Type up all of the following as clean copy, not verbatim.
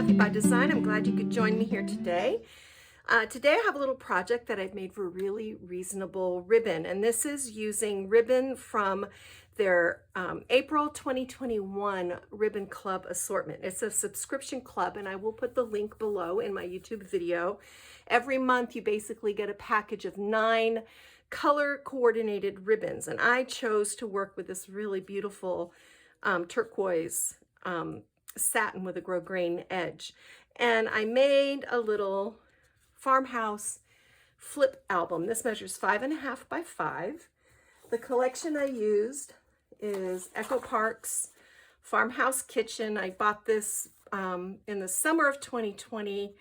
Happy by Design. I'm glad you could join me here today. Today I have a little project that I've made for really reasonable ribbon, and this is using ribbon from their April 2021 Ribbon Club assortment. It's a subscription club, and I will put the link below in my YouTube video. Every month you basically get a package of 9 color coordinated ribbons, and I chose to work with this really beautiful turquoise satin with a grosgrain edge. And I made a little Farmhouse flip album. This measures 5.5 by 5. The collection I used is Echo Park's Farmhouse Kitchen. I bought this in the summer of 2020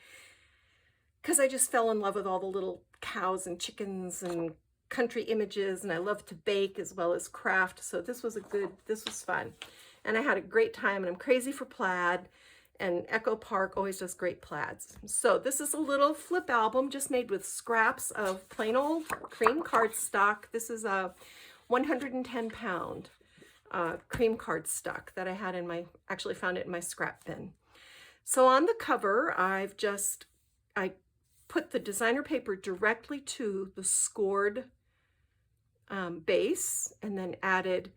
because I just fell in love with all the little cows and chickens and country images, and I love to bake as well as craft. So this was fun. And I had a great time, and I'm crazy for plaid, and Echo Park always does great plaids. So this is a little flip album just made with scraps of plain old cream cardstock. This is a 110-pound cream cardstock that I had in my, actually found it in my scrap bin. So on the cover, I put the designer paper directly to the scored base, and then added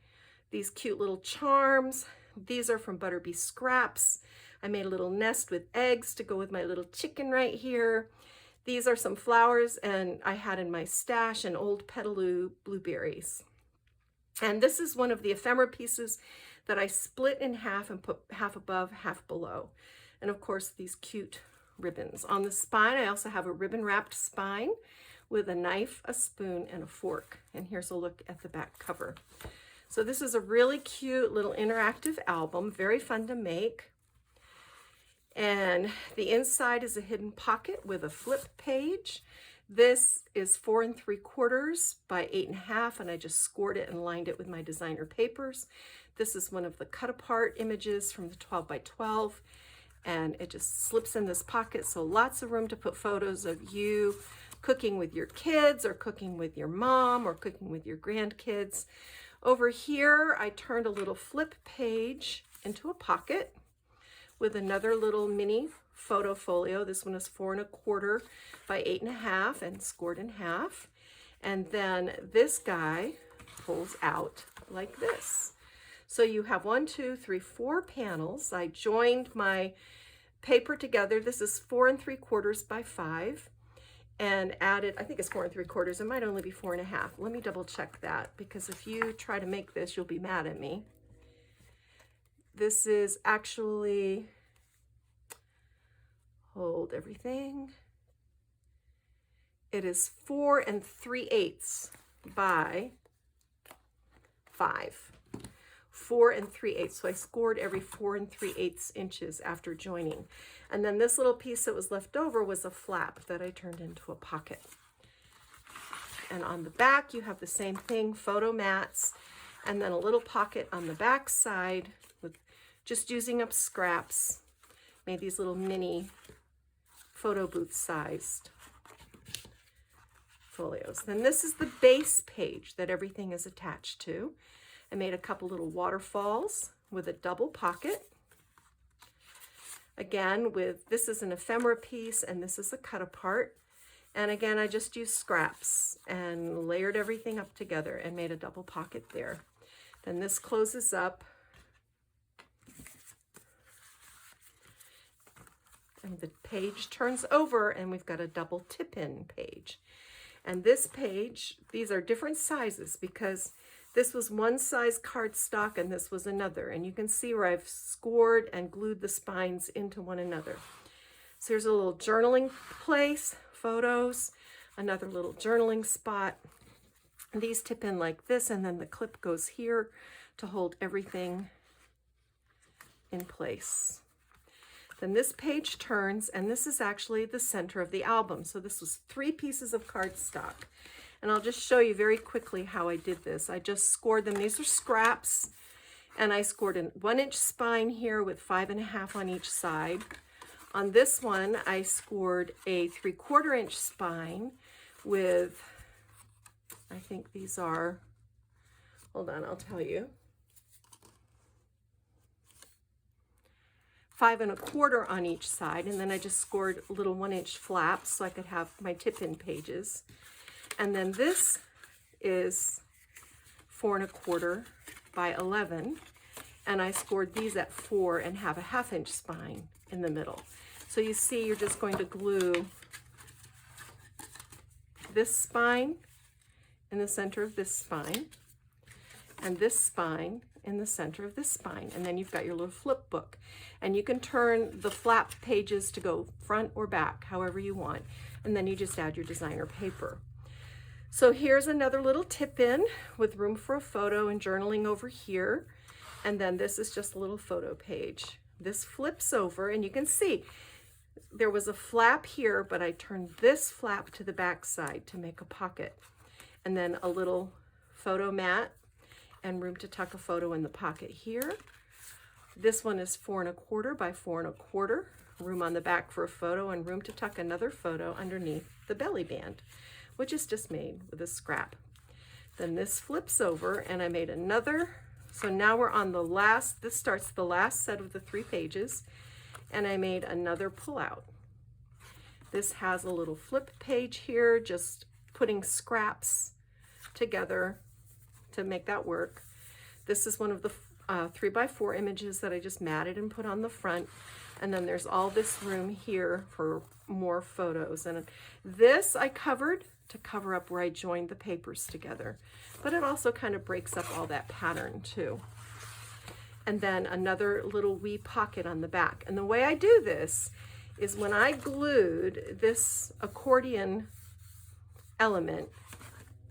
these cute little charms. These are from Butterbee Scraps. I made a little nest with eggs to go with my little chicken right here. These are some flowers, and I had in my stash an old petaloo blueberries. And this is one of the ephemera pieces that I split in half and put half above, half below. And of course, these cute ribbons. On the spine, I also have a ribbon wrapped spine with a knife, a spoon, and a fork. And here's a look at the back cover. So this is a really cute little interactive album, very fun to make. And the inside is a hidden pocket with a flip page. This is 4 3/4 by 8.5, and I just scored it and lined it with my designer papers. This is one of the cut apart images from the 12 by 12, and it just slips in this pocket, so lots of room to put photos of you cooking with your kids, or cooking with your mom, or cooking with your grandkids. Over here, I turned a little flip page into a pocket with another little mini photo folio. This one is 4 1/4 by 8.5 and scored in half. And then this guy pulls out like this. So you have 1, 2, 3, 4 panels. I joined my paper together. This is 4 3/4 by 5. And added, I think it's 4 3/4. It might only be 4.5. Let me double check that, because if you try to make this, you'll be mad at me. This is actually, hold everything. It is 4 3/8 by 5. 4 3/8. So I scored every 4 3/8 inches after joining. And then this little piece that was left over was a flap that I turned into a pocket. And on the back, you have the same thing, photo mats, and then a little pocket on the back side with just using up scraps. Made these little mini photo booth sized folios. Then this is the base page that everything is attached to. I made a couple little waterfalls with a double pocket. Again, this is an ephemera piece, and this is a cut apart. And again, I just used scraps and layered everything up together and made a double pocket there. Then this closes up. And the page turns over, and we've got a double tip-in page. And this page, these are different sizes because this was one size cardstock and this was another. And you can see where I've scored and glued the spines into one another. So here's a little journaling place, photos, another little journaling spot. And these tip in like this, and then the clip goes here to hold everything in place. Then this page turns, and this is actually the center of the album. So this was 3 pieces of cardstock. And I'll just show you very quickly how I did this. I just scored them. These are scraps, and I scored a 1-inch spine here with 5.5 on each side. On this one, I scored a 3/4-inch spine with, I think these are, hold on, I'll tell you, 5¼ on each side, and then I just scored little 1-inch flaps so I could have my tip-in pages. And then this is 4¼ by 11, and I scored these at 4 and have a 1/2 inch spine in the middle. So you see, you're just going to glue this spine in the center of this spine, and this spine in the center of this spine, and then you've got your little flip book. And you can turn the flap pages to go front or back, however you want, and then you just add your designer paper. So here's another little tip-in with room for a photo and journaling over here, and then this is just a little photo page. This flips over, and you can see there was a flap here, but I turned this flap to the back side to make a pocket, and then a little photo mat and room to tuck a photo in the pocket here. This one is 4¼ by 4¼ room on the back for a photo and room to tuck another photo underneath the belly band, which is just made with a scrap. Then this flips over, and I made another. So now we're on the last, this starts the last set of the 3 pages, and I made another pullout. This has a little flip page here, just putting scraps together to make that work. This is one of the 3x4 images that I just matted and put on the front. And then there's all this room here for more photos. And this I covered to cover up where I joined the papers together. But it also kind of breaks up all that pattern too. And then another little wee pocket on the back. And the way I do this is when I glued this accordion element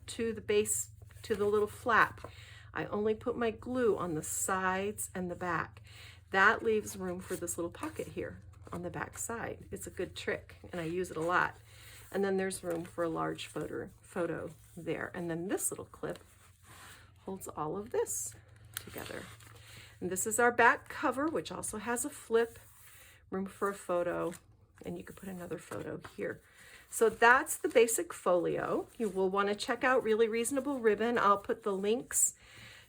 to the base, to the little flap, I only put my glue on the sides and the back. That leaves room for this little pocket here on the back side. It's a good trick, and I use it a lot. And then there's room for a large photo there. And then this little clip holds all of this together. And this is our back cover, which also has a flip, room for a photo, and you could put another photo here. So that's the basic folio. You will want to check out Really Reasonable Ribbon. I'll put the links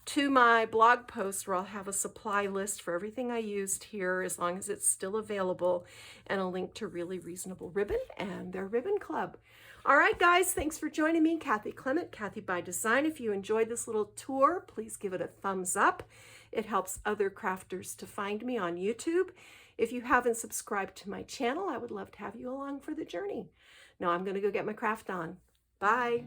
to my blog post where I'll have a supply list for everything I used here, as long as it's still available, and a link to Really Reasonable Ribbon and their ribbon club. All right, guys, thanks for joining me. Kathy Clement, Kathy by Design. If you enjoyed this little tour, please give it a thumbs up. It helps other crafters to find me on YouTube. If you haven't subscribed to my channel, I would love to have you along for the journey. Now I'm going to go get my craft on. Bye.